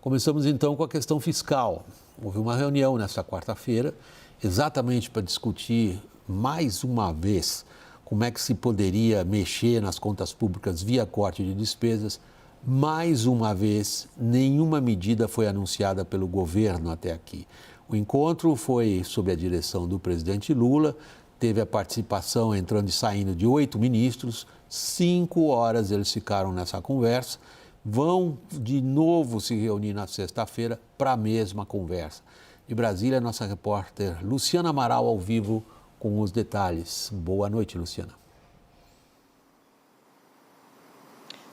Começamos então com a questão fiscal. Houve uma reunião nesta quarta-feira, exatamente para discutir mais uma vez como é que se poderia mexer nas contas públicas via corte de despesas. Mais uma vez, nenhuma medida foi anunciada pelo governo até aqui. O encontro foi sob a direção do presidente Lula, teve a participação entrando e saindo de 8 ministros, 5 horas eles ficaram nessa conversa, vão de novo se reunir na sexta-feira para a mesma conversa. De Brasília, nossa repórter Luciana Amaral ao vivo com os detalhes. Boa noite, Luciana.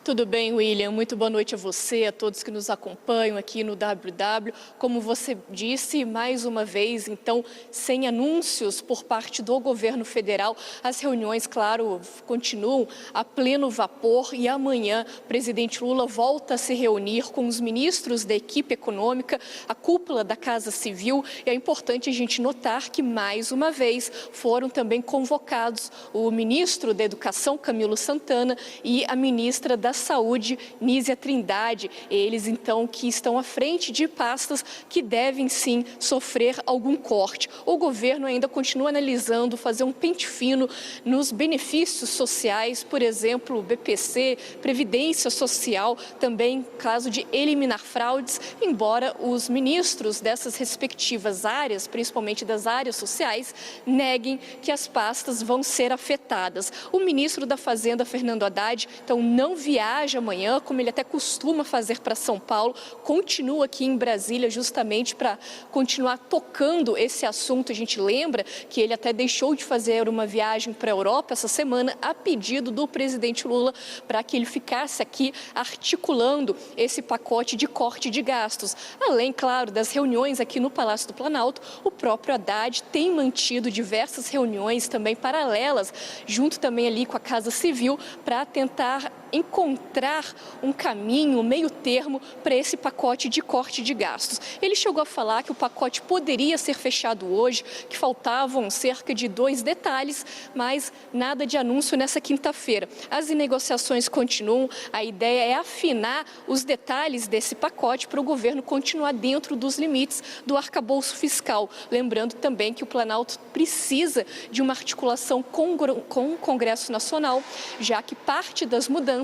Tudo bem, William? Muito boa noite a você, a todos que nos acompanham aqui no WW. Como você disse, mais uma vez, então, sem anúncios por parte do governo federal, as reuniões, claro, continuam a pleno vapor e amanhã o presidente Lula volta a se reunir com os ministros da equipe econômica, a cúpula da Casa Civil, e é importante a gente notar que, mais uma vez, foram também convocados o ministro da Educação, Camilo Santana, e a ministra da Saúde, Nízia Trindade, eles então que estão à frente de pastas que devem sim sofrer algum corte. O governo ainda continua analisando fazer um pente fino nos benefícios sociais, por exemplo, BPC, Previdência Social, também caso de eliminar fraudes, embora os ministros dessas respectivas áreas, principalmente das áreas sociais, neguem que as pastas vão ser afetadas. O ministro da Fazenda, Fernando Haddad, então não viaja amanhã, como ele até costuma fazer para São Paulo, continua aqui em Brasília justamente para continuar tocando esse assunto. A gente lembra que ele até deixou de fazer uma viagem para a Europa essa semana a pedido do presidente Lula para que ele ficasse aqui articulando esse pacote de corte de gastos. Além, claro, das reuniões aqui no Palácio do Planalto, o próprio Haddad tem mantido diversas reuniões também paralelas, junto também ali com a Casa Civil, para tentar encontrar um caminho, um meio termo para esse pacote de corte de gastos. Ele chegou a falar que o pacote poderia ser fechado hoje, que faltavam cerca de 2 detalhes, mas nada de anúncio nessa quinta-feira. As negociações continuam, a ideia é afinar os detalhes desse pacote para o governo continuar dentro dos limites do arcabouço fiscal. Lembrando também que o Planalto precisa de uma articulação com o Congresso Nacional, já que parte das mudanças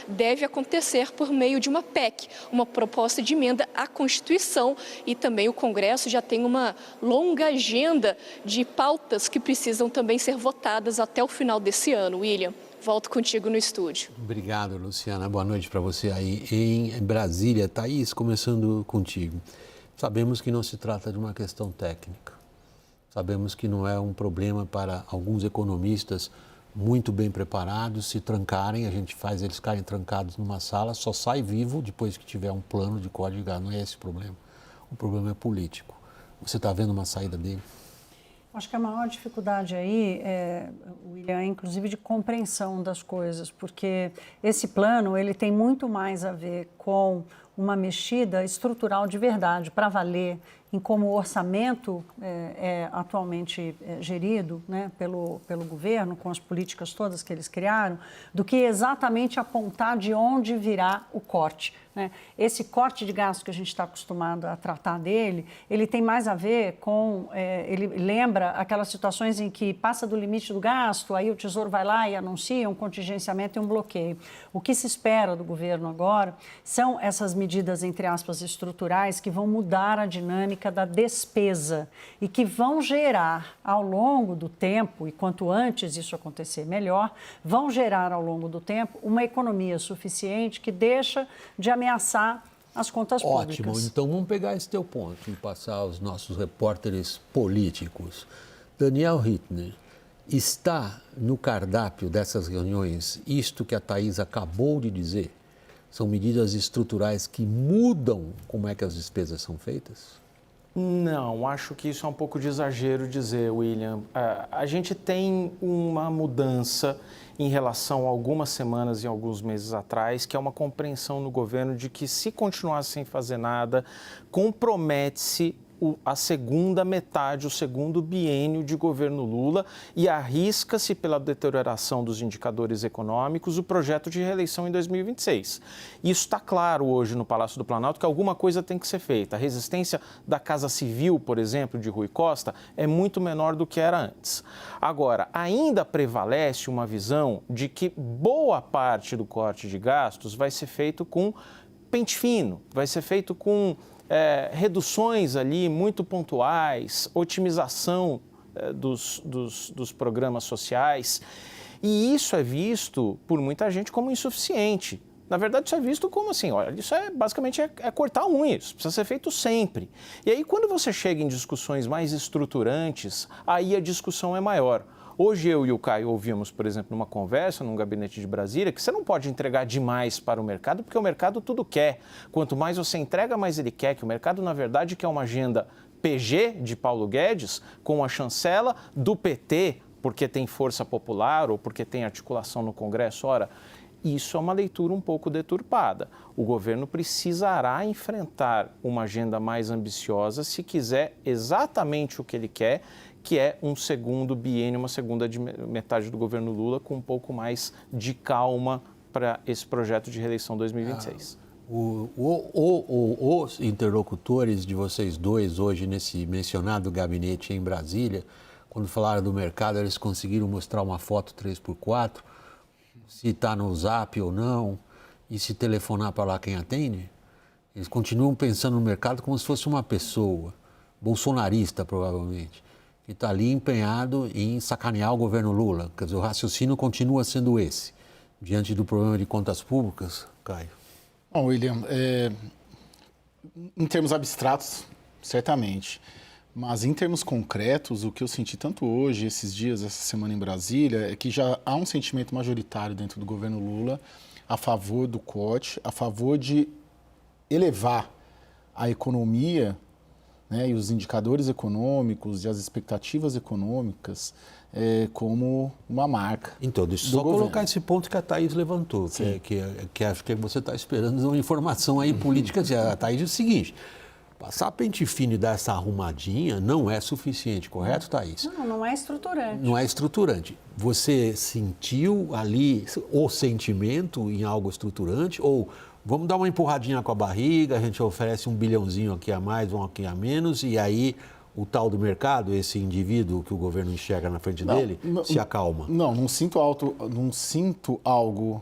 deve acontecer por meio de uma PEC, uma proposta de emenda à Constituição, e também o Congresso já tem uma longa agenda de pautas que precisam também ser votadas até o final desse ano. William, volto contigo no estúdio. Obrigado, Luciana. Boa noite para você aí em Brasília. Thaís, começando contigo. Sabemos que não se trata de uma questão técnica. Sabemos que não é um problema para alguns economistas muito bem preparados, se trancarem, a gente faz eles ficarem trancados numa sala, só sai vivo depois que tiver um plano de código de gás. Não é esse o problema. O problema é político. Você está vendo uma saída dele? Acho que a maior dificuldade aí, William, é inclusive de compreensão das coisas, porque esse plano ele tem muito mais a ver com uma mexida estrutural de verdade, para valer, em como o orçamento é atualmente gerido, né, pelo governo, com as políticas todas que eles criaram, do que exatamente apontar de onde virá o corte. Né? Esse corte de gasto que a gente está acostumado a tratar dele, ele tem mais a ver com, ele lembra aquelas situações em que passa do limite do gasto, aí o Tesouro vai lá e anuncia um contingenciamento e um bloqueio. O que se espera do governo agora são essas medidas, entre aspas, estruturais, que vão mudar a dinâmica da despesa e que vão gerar ao longo do tempo, e quanto antes isso acontecer melhor, vão gerar ao longo do tempo uma economia suficiente que deixa de ameaçar as contas públicas. Ótimo, então vamos pegar esse teu ponto e passar aos nossos repórteres políticos. Daniel Rittner, está no cardápio dessas reuniões isto que a Thaís acabou de dizer? São medidas estruturais que mudam como é que as despesas são feitas? Não, acho que isso é um pouco de exagero dizer, William. A gente tem uma mudança em relação a algumas semanas e alguns meses atrás, que é uma compreensão no governo de que se continuar sem fazer nada, compromete-se a segunda metade, o segundo biênio de governo Lula e arrisca-se pela deterioração dos indicadores econômicos o projeto de reeleição em 2026. Isso está claro hoje no Palácio do Planalto que alguma coisa tem que ser feita. A resistência da Casa Civil, por exemplo, de Rui Costa, é muito menor do que era antes. Agora, ainda prevalece uma visão de que boa parte do corte de gastos vai ser feito com pente fino, vai ser feito com reduções ali muito pontuais, otimização dos programas sociais. E isso é visto por muita gente como insuficiente. Na verdade, isso é visto como assim, olha, isso basicamente é cortar unha, isso precisa ser feito sempre. E aí, quando você chega em discussões mais estruturantes, aí a discussão é maior. Hoje eu e o Caio ouvimos, por exemplo, numa conversa num gabinete de Brasília, que você não pode entregar demais para o mercado, porque o mercado tudo quer. Quanto mais você entrega, mais ele quer, que o mercado, na verdade, quer uma agenda PG de Paulo Guedes, com a chancela do PT, porque tem força popular ou porque tem articulação no Congresso. Ora, isso é uma leitura um pouco deturpada. O governo precisará enfrentar uma agenda mais ambiciosa se quiser exatamente o que ele quer, que é um segundo biênio, uma segunda metade do governo Lula com um pouco mais de calma para esse projeto de reeleição 2026. Os interlocutores de vocês dois hoje nesse mencionado gabinete em Brasília, quando falaram do mercado, eles conseguiram mostrar uma foto 3x4, se está no Zap ou não, e se telefonar para lá quem atende? Eles continuam pensando no mercado como se fosse uma pessoa, bolsonarista provavelmente, que está ali empenhado em sacanear o governo Lula. Quer dizer, o raciocínio continua sendo esse, diante do problema de contas públicas, Caio. Bom, William, em termos abstratos, certamente, mas em termos concretos, o que eu senti tanto hoje, esses dias, essa semana em Brasília, é que já há um sentimento majoritário dentro do governo Lula a favor do corte, a favor de elevar a economia, né, e os indicadores econômicos e as expectativas econômicas como uma marca. Então, deixa eu só colocar esse ponto que a Thaís levantou, que acho que você está esperando uma informação aí política. A Thaís diz o seguinte: passar pente fino e dar essa arrumadinha não é suficiente, correto, Thaís? Não é estruturante. Não é estruturante. Você sentiu ali o sentimento em algo estruturante ou vamos dar uma empurradinha com a barriga, a gente oferece 1 bilhãozinho aqui a mais, um aqui a menos, e aí o tal do mercado, esse indivíduo que o governo enxerga na frente dele, se acalma? Não sinto algo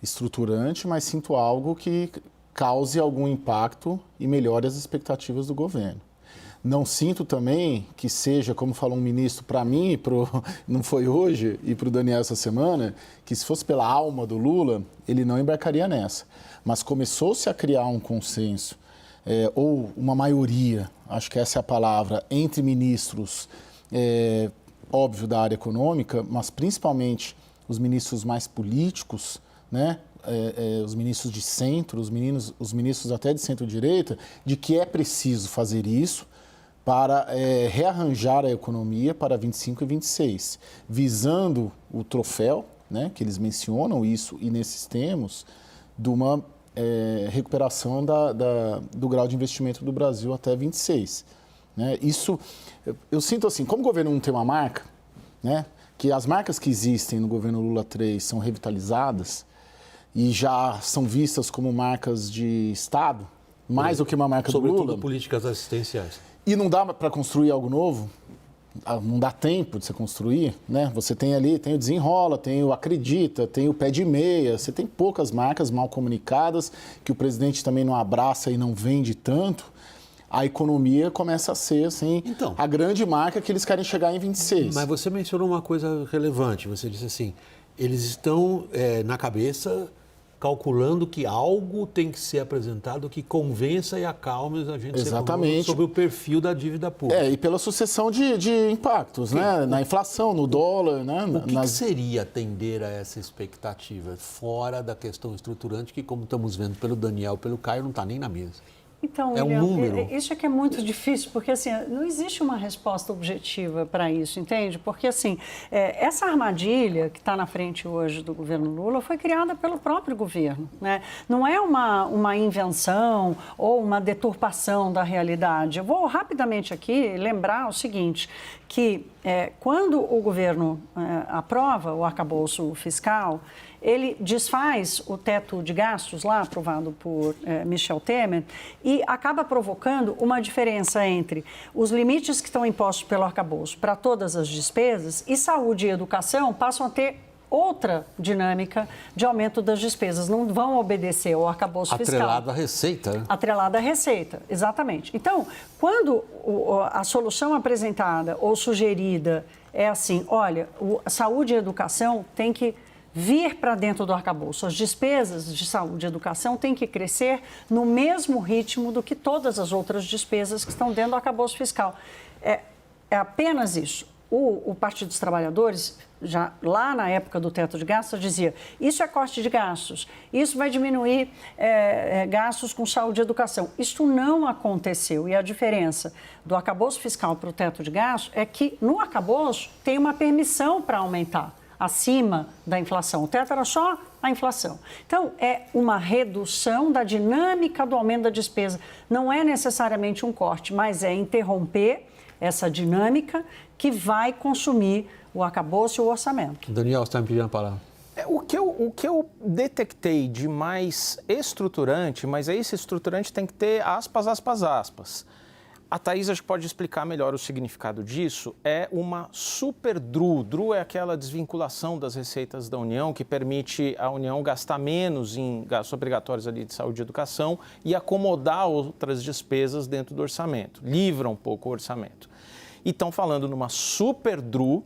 estruturante, mas sinto algo que cause algum impacto e melhore as expectativas do governo. Não sinto também que seja, como falou um ministro para mim, não foi hoje, e para o Daniel essa semana, que se fosse pela alma do Lula, ele não embarcaria nessa. Mas começou-se a criar um consenso, ou uma maioria, acho que essa é a palavra, entre ministros, óbvio, da área econômica, mas principalmente os ministros mais políticos, né? Os ministros de centro, os ministros até de centro-direita, de que é preciso fazer isso para rearranjar a economia para 25 e 26, visando o troféu, né, que eles mencionam isso e nesses termos, de uma recuperação do grau de investimento do Brasil até 26. Né? Isso, eu sinto assim, como o governo não tem uma marca, né, que as marcas que existem no governo Lula 3 são revitalizadas e já são vistas como marcas de Estado, mais do que uma marca do Lula. Sobretudo políticas assistenciais. E não dá para construir algo novo, não dá tempo de você construir, né? Você tem ali, tem o Desenrola, tem o Acredita, tem o Pé de Meia, você tem poucas marcas mal comunicadas, que o presidente também não abraça e não vende tanto. A economia começa a ser, assim, então, a grande marca que eles querem chegar em 26. Mas você mencionou uma coisa relevante, você disse assim, eles estão na cabeça calculando que algo tem que ser apresentado que convença e acalme a gente sobre o perfil da dívida pública. E pela sucessão de impactos, né? Na inflação, no dólar, né? O que seria atender a essa expectativa, fora da questão estruturante, que como estamos vendo pelo Daniel, pelo Caio, não está nem na mesa? Então, É um William, número. isso é que é muito difícil, porque assim, não existe uma resposta objetiva para isso, entende? Porque assim, essa armadilha que está na frente hoje do governo Lula foi criada pelo próprio governo, né? Não é uma invenção ou uma deturpação da realidade. Eu vou rapidamente aqui lembrar o seguinte, que quando o governo aprova o arcabouço fiscal, ele desfaz o teto de gastos lá, aprovado por Michel Temer, e acaba provocando uma diferença entre os limites que estão impostos pelo arcabouço para todas as despesas e saúde e educação passam a ter outra dinâmica de aumento das despesas. Não vão obedecer ao arcabouço fiscal. Atrelado à receita, né? Atrelada à receita, exatamente. Então, quando a solução apresentada ou sugerida é assim, olha, saúde e educação tem que vir para dentro do arcabouço. As despesas de saúde e educação têm que crescer no mesmo ritmo do que todas as outras despesas que estão dentro do arcabouço fiscal. É apenas isso. O Partido dos Trabalhadores, já lá na época do teto de gastos, dizia isso é corte de gastos, isso vai diminuir gastos com saúde e educação. Isso não aconteceu e a diferença do arcabouço fiscal para o teto de gastos é que no arcabouço tem uma permissão para aumentar acima da inflação. O teto era só a inflação. Então, é uma redução da dinâmica do aumento da despesa. Não é necessariamente um corte, mas é interromper essa dinâmica que vai consumir o arcabouço e o orçamento. Daniel, você está me pedindo a palavra. O que eu detectei de mais estruturante, mas esse estruturante tem que ter aspas, aspas, aspas. A Thaís acho que pode explicar melhor o significado disso. É uma super DRU. DRU é aquela desvinculação das receitas da União que permite a União gastar menos em gastos obrigatórios ali de saúde e educação e acomodar outras despesas dentro do orçamento. Livra um pouco o orçamento. E estão falando numa super DRU,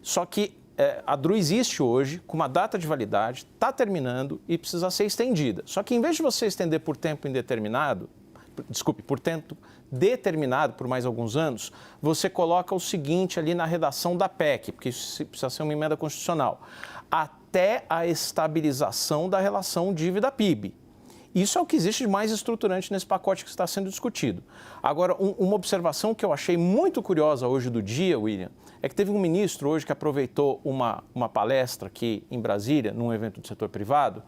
só que a DRU existe hoje, com uma data de validade, está terminando e precisa ser estendida. Só que em vez de você estender por tempo indeterminado, por tempo determinado por mais alguns anos, você coloca o seguinte ali na redação da PEC, porque isso precisa ser uma emenda constitucional, até a estabilização da relação dívida-PIB. Isso é o que existe de mais estruturante nesse pacote que está sendo discutido. Agora, uma observação que eu achei muito curiosa hoje do dia, William, é que teve um ministro hoje que aproveitou uma palestra aqui em Brasília, num evento do setor privado,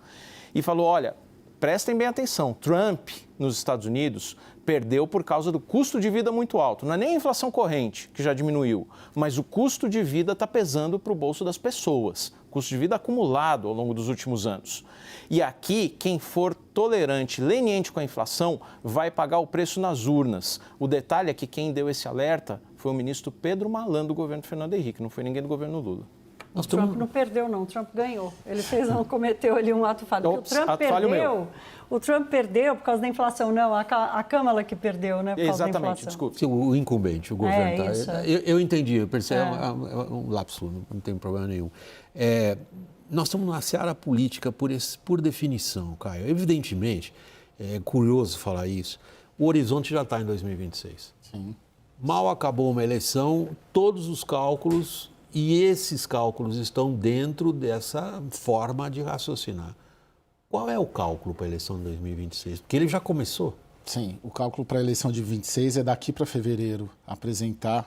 e falou, olha, prestem bem atenção, Trump, nos Estados Unidos, perdeu por causa do custo de vida muito alto. Não é nem a inflação corrente, que já diminuiu, mas o custo de vida está pesando para o bolso das pessoas. Custo de vida acumulado ao longo dos últimos anos. E aqui, quem for tolerante, leniente com a inflação, vai pagar o preço nas urnas. O detalhe é que quem deu esse alerta foi o ministro Pedro Malan do governo Fernando Henrique, não foi ninguém do governo Lula. O Trump não perdeu, não. O Trump ganhou. Ele cometeu ali um ato falho. O Trump perdeu por causa da inflação. Não, a Câmara que perdeu, né? Por causa da inflação. Exatamente, desculpe. Sim, o incumbente, o governo. Isso. Eu entendi, eu percebi, é um lapso, não tem problema nenhum. Nós estamos na seara política por definição, Caio. Evidentemente, é curioso falar isso, o horizonte já está em 2026. Sim. Mal acabou uma eleição, todos os cálculos... E esses cálculos estão dentro dessa forma de raciocinar. Qual é o cálculo para a eleição de 2026? Porque ele já começou. Sim, o cálculo para a eleição de 26 é daqui para fevereiro apresentar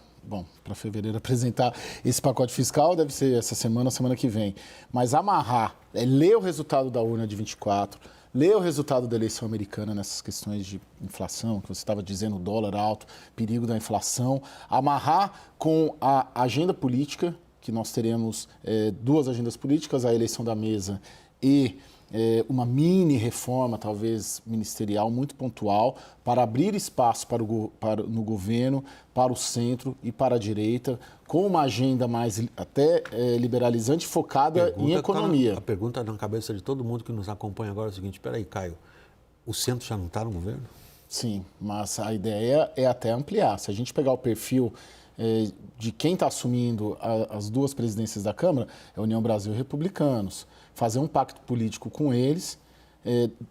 esse pacote fiscal, deve ser essa semana, semana que vem. Mas amarrar, ler o resultado da urna de 24, ler o resultado da eleição americana nessas questões de inflação, que você estava dizendo, dólar alto, perigo da inflação, amarrar com a agenda política, que nós teremos duas agendas políticas, a eleição da mesa e uma mini reforma, talvez ministerial, muito pontual, para abrir espaço no governo, para o centro e para a direita, com uma agenda mais até liberalizante, focada em economia. A pergunta na cabeça de todo mundo que nos acompanha agora é o seguinte, espera aí, Caio, o centro já não está no governo? Sim, mas a ideia é até ampliar. Se a gente pegar o perfil de quem está assumindo as duas presidências da Câmara, é União Brasil e Republicanos. Fazer um pacto político com eles,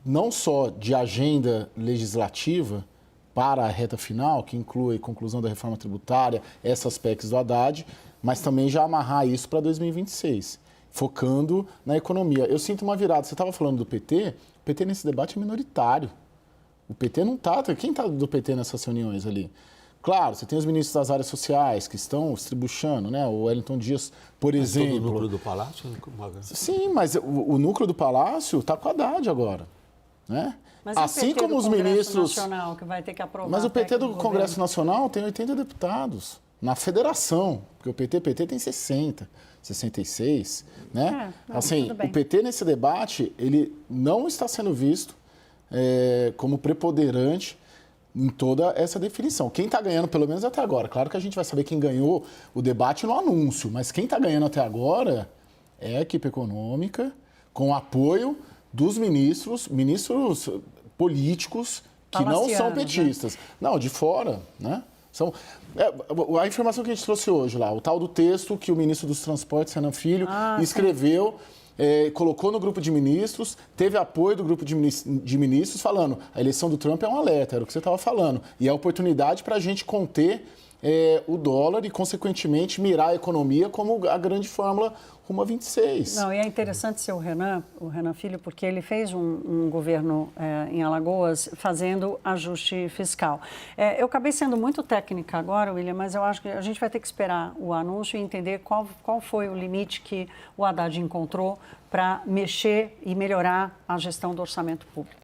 não só de agenda legislativa para a reta final, que inclui a conclusão da reforma tributária, essas PECs do Haddad, mas também já amarrar isso para 2026, focando na economia. Eu sinto uma virada. Você estava falando do PT, o PT nesse debate é minoritário. O PT não está. Quem está do PT nessas reuniões ali? Claro, você tem os ministros das áreas sociais que estão estribuchando, né? O Wellington Dias, por exemplo. Todo o núcleo do Palácio? Sim, mas o núcleo do Palácio está com a Haddad agora, né? Mas assim como os ministros. Nacional, que vai ter que aprovar. Mas o PT do governo. Congresso Nacional tem 80 deputados na federação, porque o PT tem 60, 66, né? Assim, o PT nesse debate, ele não está sendo visto como preponderante em toda essa definição. Quem está ganhando, pelo menos até agora, claro que a gente vai saber quem ganhou o debate no anúncio, mas quem está ganhando até agora é a equipe econômica, com apoio dos ministros políticos que não são petistas. Né? Não, de fora, né? A informação que a gente trouxe hoje lá, o tal do texto que o ministro dos Transportes, Renan Filho, escreveu, colocou no grupo de ministros, teve apoio do grupo de ministros falando a eleição do Trump é um alerta, era o que você estava falando, e é a oportunidade para a gente conter o dólar e, consequentemente, mirar a economia como a grande fórmula rumo a 26. Não, e é interessante ser o Renan Filho, porque ele fez um governo em Alagoas fazendo ajuste fiscal. Eu acabei sendo muito técnica agora, William, mas eu acho que a gente vai ter que esperar o anúncio e entender qual foi o limite que o Haddad encontrou para mexer e melhorar a gestão do orçamento público.